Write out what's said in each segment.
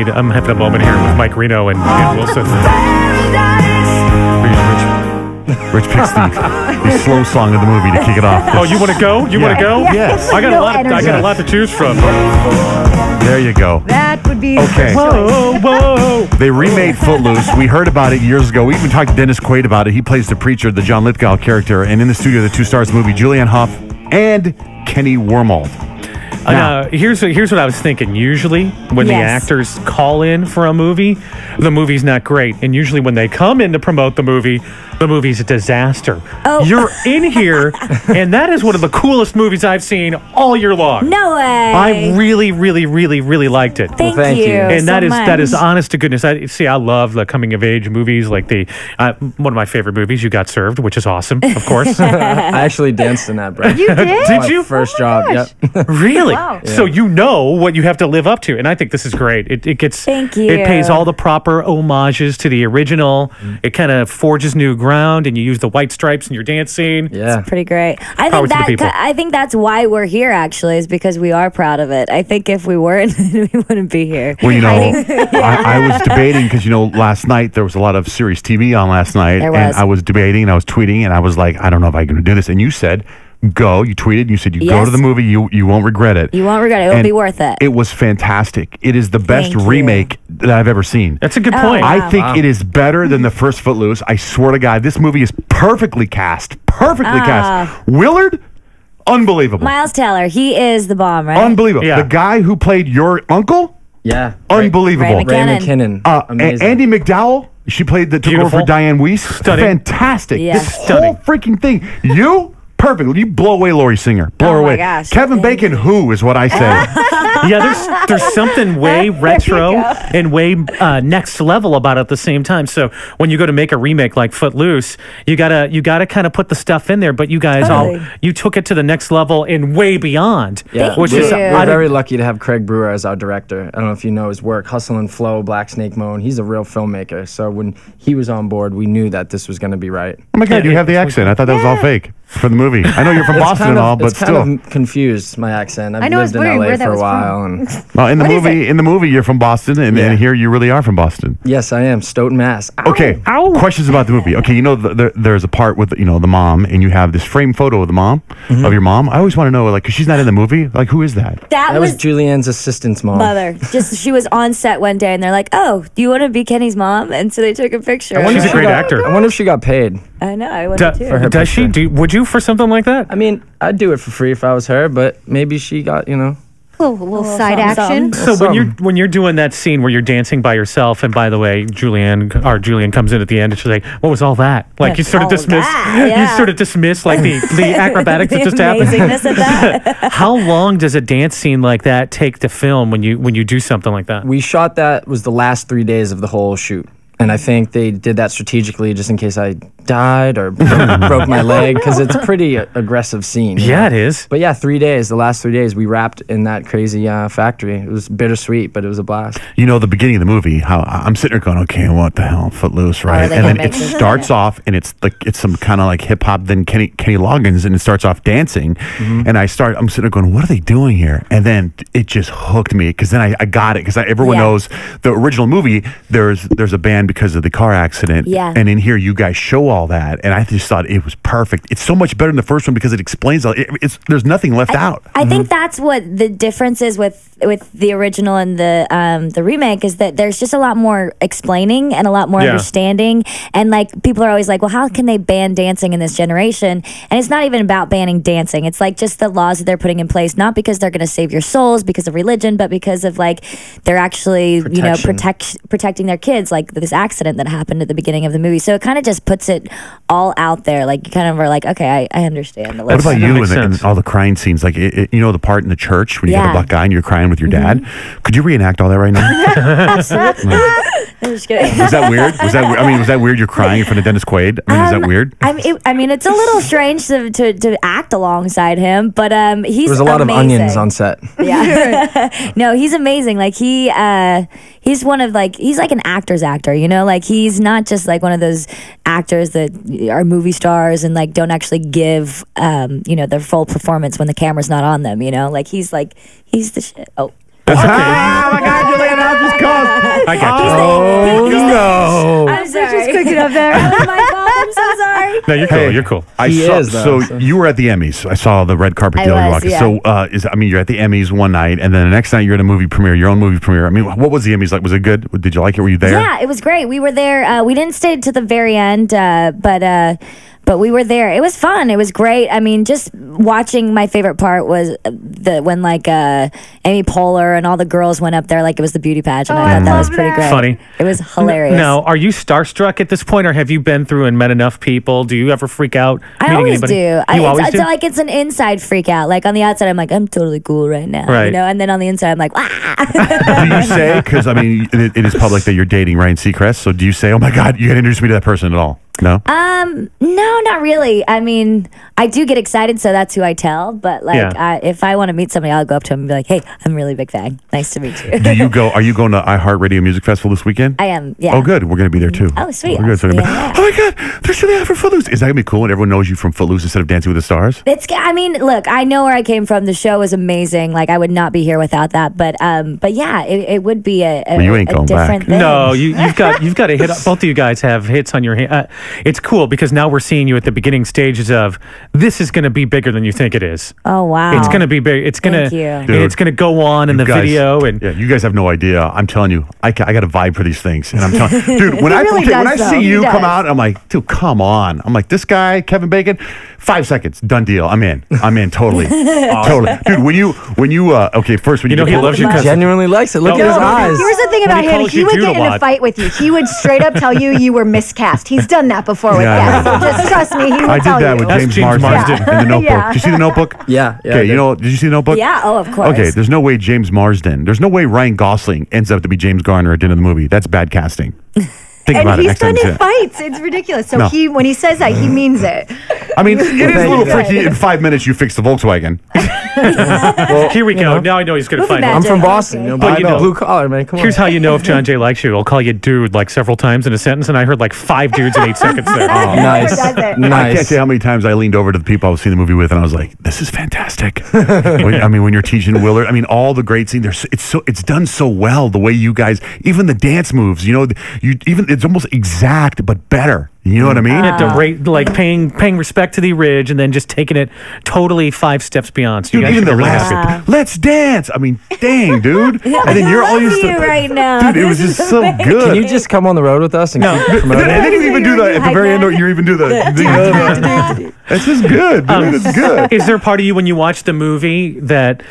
I'm having a moment here with Mike Reno and Wilson. Rich picks the slow song of the movie to kick it off. Oh, you want to go? You want to go? Yes. I got a lot to choose from. There you go. That would be okay. Whoa. They remade Footloose. We heard about it years ago. We even talked to Dennis Quaid about it. He plays the preacher, the John Lithgow character, and in the studio, the two stars of the movie, Julianne Hough and Kenny Wormald. Now, here's what I was thinking. Usually, when the actors call in for a movie, the movie's not great. And usually when they come in to promote the movie's a disaster. Oh. You're in here, and that is one of the coolest movies I've seen all year long. No way. I really, really, really, really liked it. Thank you. And so that is much. honest to goodness. I love the coming of age movies, like one of my favorite movies, You Got Served, which is awesome, of course. I actually danced in that, bro. You did? Did you? First job, yep. Really? Wow. So you know what you have to live up to, and I think this is great. It gets, Thank you. It pays all the proper homages to the original. It kind of forges new ground, and you use the white stripes in your dance scene. Yeah. Pretty great. I think that's why we're here. Actually, is because we are proud of it. I think if we weren't, we wouldn't be here. Well, I was debating because last night there was a lot of serious TV on last night, and I was debating and I was tweeting and I was like, I don't know if I'm going to do this. And you said, go. You tweeted and you said, go to the movie. You won't regret it. You won't regret it. It'll be worth it. It was fantastic. It is the best remake that I've ever seen. That's a good point. Wow. I think it is better than the first Footloose. I swear to God, this movie is perfectly cast. Willard, unbelievable. Miles Teller, he is the bomb, right? Unbelievable. Yeah. The guy who played your uncle, Yeah. unbelievable. Ray Ray McKinnon. Amazing. Andy McDowell, she played took over for Diane Weiss. Stunning. Fantastic. Yeah. This Stunning. whole freaking thing. Perfect. You blow away Lori Singer. Blow her my away. gosh. Kevin Bacon, who is what I say. Yeah, there's something way retro and way next level about it at the same time. So when you go to make a remake like Footloose, you gotta kind of put the stuff in there. But you guys you took it to the next level and way beyond. Yeah, which is we're very lucky to have Craig Brewer as our director. I don't know if you know his work, Hustle and Flow, Black Snake Moan. He's a real filmmaker. So when he was on board, we knew that this was going to be right. Oh my God, you have the accent. I thought that was all fake for the movie. I know you're from Boston and all, but it's still. kind of confused, my accent. I've know, lived it's in weird LA where that for a was while. from. And In the movie, you're from Boston, and here you really are from Boston. yes, I am. Stoughton, Mass. Ow. Okay. Questions about the movie. Okay, there's a part with the mom, and you have this framed photo of the mom, of your mom. I always want to know, like, because she's not in the movie. Like, who is that? That was Julianne's assistant's mom. Mother. She was on set one day, and they're like, "Oh, do you want to be Kenny's mom?" And so they took a picture. She's a great actor. I wonder if she got paid. I know. I wanted to. For her Does she? Would you for something like that? I mean, I'd do it for free if I was her, but maybe she got, little side something, action. something. So when you're doing that scene where you're dancing by yourself, and by the way, Julian comes in at the end and she's like, "What was all that?" Like you sort of dismiss, like the acrobatics that just happened. Amazingness of that. How long does a dance scene like that take to film when you do something like that? We shot that was the last 3 days of the whole shoot. And I think they did that strategically just in case I died or broke my leg, because it's a pretty aggressive scene. Yeah, it is. But yeah, 3 days, the last 3 days, we wrapped in that crazy factory. It was bittersweet, but it was a blast. The beginning of the movie, how I'm sitting there going, okay, what the hell, Footloose, right? And then it starts off, and it's some kind of like hip hop, then Kenny Loggins, and it starts off dancing. And I'm sitting there going, what are they doing here? And then it just hooked me, because then I got it, because everyone knows the original movie, there's a band because of the car accident. Yeah. And in here, you guys show all that, and I just thought it was perfect. It's so much better than the first one because it explains all. There's nothing left out. I think that's what the difference is with the original and the remake, is that there's just a lot more explaining and a lot more understanding. And like people are always like, well, how can they ban dancing in this generation? And it's not even about banning dancing. It's like just the laws that they're putting in place, not because they're going to save your souls because of religion, but because of like they're actually protecting their kids, like this accident that happened at the beginning of the movie. So it kind of just puts it all out there. Like you kind of are like, okay, I understand. What about you and all the crying scenes? Like the part in the church when you got a black guy and you're crying with your dad. Could you reenact all that right now? I'm just kidding. Was that weird? Was that weird? You're crying in front of Dennis Quaid. Is that weird? I mean, it's a little strange to act alongside him, but he's. There was a lot of onions on set. Yeah. No, he's amazing. Like he's like an actor's actor. Like he's not just like one of those actors that are movie stars and like don't actually give their full performance when the camera's not on them. Like he's the shit. Oh. Oh my God, Julianne Hough just called. I got you. Oh no! I'm sorry. Just cooking up there. Oh my God, I'm so sorry. No, you're cool. You're cool. So you were at the Emmys. I saw the red carpet I deal. was, yeah. So you're at the Emmys one night, and then the next night you're at a movie premiere, your own movie premiere. I mean, what was the Emmys like? Was it good? Did you like it? Were you there? Yeah, it was great. We were there. We didn't stay to the very end, but we were there. It was fun. It was great. I mean, just watching. My favorite part was when Amy Poehler and all the girls went up there like it was the beauty pageant. I thought that was pretty great. Funny. It was hilarious. Now, are you starstruck at this point, or have you been through and met enough people? Do you ever freak out? I always anybody? do. You always do? Like it's an inside freak out. Like on the outside, I'm like, I'm totally cool right now. Right. You know, and then on the inside, I'm like, Do you say, because I mean, it is public that you're dating Ryan Seacrest, so do you say, oh my God, you got to introduce me to that person at all? No? No, not really. I mean, I do get excited, so that's who I tell. But if I want to meet somebody, I'll go up to him and be like, "Hey, I'm a really big fan. Nice to meet you." Are you going to iHeartRadio Music Festival this weekend? I am. Yeah. Oh, good. We're going to be there too. Oh, sweet. We're good. So Yeah. oh my God, they're showing out for Footloose. Is that gonna be cool when everyone knows you from Footloose instead of Dancing with the Stars? I mean, look, I know where I came from. The show was amazing. Like, I would not be here without that. But yeah, it would be a you ain't going different back. thing. No, you've got a hit. Both of you guys have hits on your hand. It's cool because now we're seeing you at the beginning stages of this is going to be bigger than you think it is. Oh wow, it's going to be big. It's going Thank you. to it's going to go on in the video. And yeah, you guys have no idea. I'm telling you, I got a vibe for these things, and I'm telling dude, when I see you come out, I'm like, dude, come on. I'm like, this guy, Kevin Bacon, 5 seconds, done deal. I'm in totally, totally, dude. When you okay, first when you know he loves you, He genuinely likes it. Look at his eyes. Here's the thing about him. He would get in a fight with you. He would straight up tell you were miscast. He's done that before with guests. So just trust me, he would tell you. I did that with James James Marsden in The Notebook. Yeah. Did you see The Notebook? Yeah. Okay, did you see The Notebook? Yeah. Oh, of course. Okay, there's no way James Marsden, there's no way Ryan Gosling ends up to be James Garner at the end of the movie. That's bad casting. Think about And it he's next time done you see in it. fights. It's ridiculous. So No. when he says that, he means it. I mean, it is a little tricky. In 5 minutes, you fix the Volkswagen. well, here we go. Now I know he's going to find imagine. out. I'm from Boston, But but you know, blue collar, man. Come on. Here's how you know if Johnjay likes you. He'll call you dude like several times in a sentence, and I heard like 5 dudes in 8 seconds there. Nice. Does it? I can't Nice. say how many times I leaned over to the people I was seeing the movie with, and I was like, "This is fantastic." when you're teaching Willard, I mean, all the great scenes. It's done so well. The way you guys, even the dance moves, it's almost exact but better. You know what I mean? At the rate, like paying respect to the ridge, and then just taking it totally 5 steps beyond. So you Dude, guys even should the be really last happy. bit. Let's dance. I mean, dang, dude. And then you're all used to you right now. Dude, it was This just is so amazing. good. Can you just come on the road with us and keep promoting And it? then you even do the at the very end. You even do the. It's just good, dude. It's good. Is there a part of you when you watch the movie that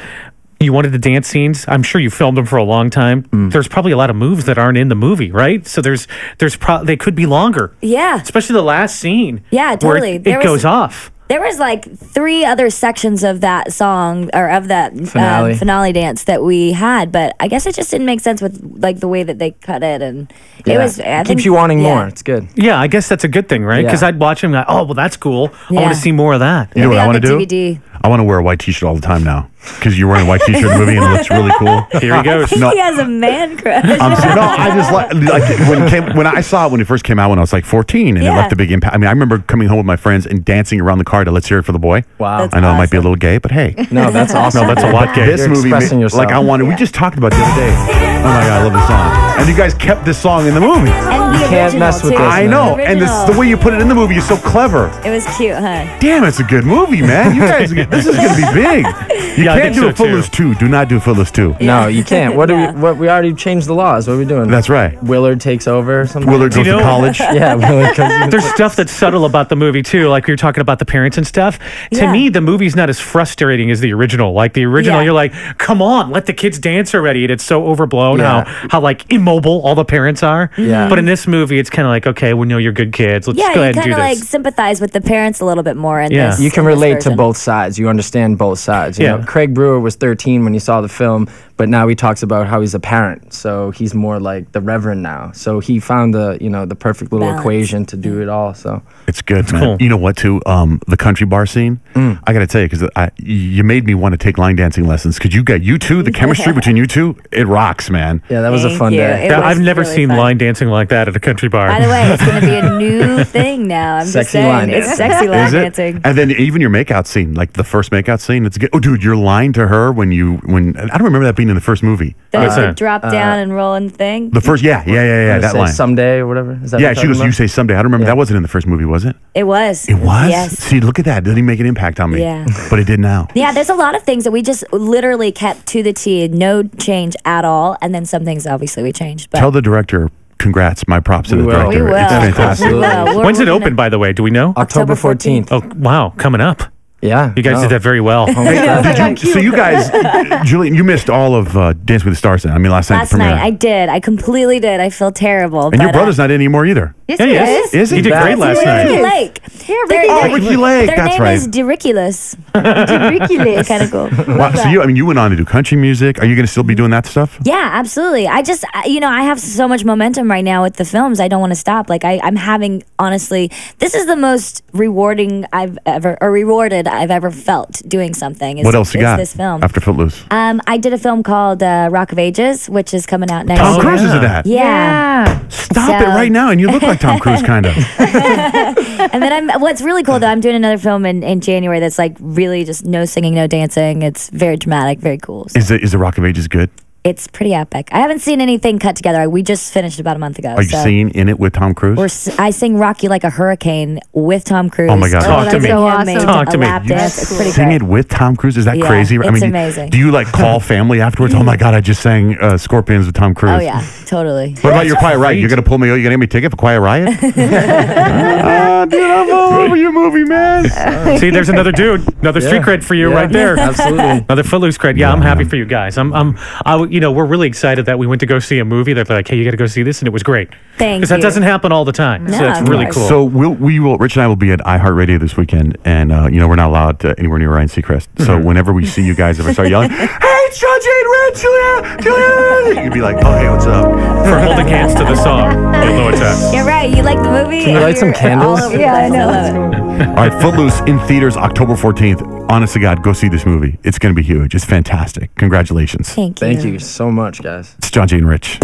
you wanted the dance scenes? I'm sure you filmed them for a long time. There's probably a lot of moves that aren't in the movie, right? So they could be longer. Yeah. Especially the last scene. Yeah, where totally. it goes off. There was like 3 other sections of that song or of that finale dance that we had, but I guess it just didn't make sense with like the way that they cut it, and it was. I think, Keeps you wanting more. It's good. Yeah, I guess that's a good thing, right? Because Yeah. I'd watch him and oh, well, that's cool. I Yeah. want to see more of that. You know what Maybe I on want to the do? DVD. I want to wear a white T-shirt all the time now because you're wearing a white T-shirt in the movie and it looks really cool. Here he goes. He has a man crush. I just like when I saw it when it first came out when I was like 14 and it Yeah. left a big impact. I mean, I remember coming home with my friends and dancing around the car to "Let's Hear It for the Boy." Wow. That's I know it might be a awesome. little gay, but hey, No, that's awesome. No, that's a lot gay. this You're movie, expressing yourself. like I wanted. We just talked about it the other day. Oh my god, I love this song. And you guys kept this song in the movie. And the You can't original, mess with too. this, I man. know, and the way you put it in the movie is so clever. It was cute, huh? Damn, it's a good movie, man. You guys, this is gonna be big. You Yeah, I can't think do a so, too. Footloose 2. Do not do Footloose 2. No, you can't. We already changed the laws. What are we doing? That's right. Willard takes over or something? Willard goes you to know- college. Yeah, Willard comes There's stuff that's subtle about the movie too, like we were talking about the parents and stuff. To Yeah. me, the movie's not as frustrating as the original. Like the original, Yeah. you're like, come on, let the kids dance already. And it's so overblown Yeah. how like immobile all the parents are. Yeah. But in this movie, it's kind of like, okay, we know you're good kids. Let's Yeah, go you ahead and kind do of this. like sympathize with the parents a little bit more in Yeah. this. You can in this relate to version. both sides. You understand both sides. You Yeah. know, Craig Brewer was 13 when he saw the film, but now he talks about how he's a parent. So he's more like the reverend now. So he found the perfect little Balance. equation to do it all. So It's good, man. cool. You know what, too? The country bar scene. I got to tell you, because you made me want to take line dancing lessons. Because you two, the chemistry between you two, it rocks, man. yeah, that was a Thank fun you. day. It Yeah, was I've never really seen fun. line dancing like that at a country bar. By the way, it's going to be a new thing now. I'm just Sexy saying. line It's dancing. sexy line Is it? dancing. And then even your makeout scene, like the first makeout scene, it's good. Oh, dude, your line to her when I don't remember that being scene in the first movie. The drop down and rolling thing. The first, yeah, that line. Someday or whatever. Is that yeah, she goes, you say someday. I don't remember. That wasn't in the first movie, was it? It was. It was? Yes. See, look at that. Didn't he make an impact on me? Yeah. But it did now. Yeah, there's a lot of things that we just literally kept to the T, no change at all. And then some things obviously we changed. But tell the director, congrats, my props to the director. We will. It's fantastic. We will. When's it open, by the way? Do we know? October 14th. Oh, wow. Coming up. Yeah. You guys did that very well. So you guys, Julian, you missed all of Dance with the Stars then. I mean, last night. Last night, I did. I completely did. I feel terrible. And your brother's not in anymore either. Yes, he is. Is he? He did great last night. Ricky Lake. Yeah, Ricky Lake. Their That's name right. is Dericulous. Ridiculous. Kind of cool. Wow, so you went on to do country music. Are you going to still be doing that stuff? Yeah, absolutely. I just, I have so much momentum right now with the films. I don't want to stop. Like I'm having, honestly, this is the most rewarded I've ever felt doing something. What else you got this film after Footloose? I did a film called Rock of Ages, which is coming out next Tom year. Cruise is in that. Yeah. Stop it right now, and you look like Tom Cruise, kind of. And then what's really cool though, I'm doing another film in January that's like really just no singing, no dancing. It's very dramatic, very cool. So. Is the Rock of Ages good? It's pretty epic. I haven't seen anything cut together. We just finished about a month ago. Are you singing in it with Tom Cruise? I sing "Rock You Like a Hurricane" with Tom Cruise. Oh my God! Talk to me. So awesome. Talk to me. It's pretty Sing great. it with Tom Cruise? Is that crazy? It's amazing. Do you like call family afterwards? Oh my God! I just sang Scorpions with Tom Cruise. Oh yeah, totally. What about your Quiet Riot? You're gonna pull me? You gonna get me a ticket for Quiet Riot? Dude, I'm all over your movie, man. See, there's another dude, another street cred for you right there. Absolutely. Another Footloose cred. Yeah, I'm happy for you guys. We're really excited that we went to go see a movie. They're like, hey, you got to go see this, and it was great. Thank you. Because that doesn't happen all the time. No, So it's really cool. So Rich and I will be at iHeartRadio this weekend, and we're not allowed anywhere near Ryan Seacrest. So whenever we see you guys ever start yelling, hey, it's Johnjay Rich, Julianne, you'd be like, oh, hey, what's up? For holding hands to the song, you'll know what's up. You're right. You like the movie? Can you light some candles? Yeah, I know. love it. All right, Footloose in theaters October 14th. Honest to God, go see this movie. It's going to be huge. It's fantastic. Congratulations. Thank you. Thank you so much, guys. It's Johnjay Rich.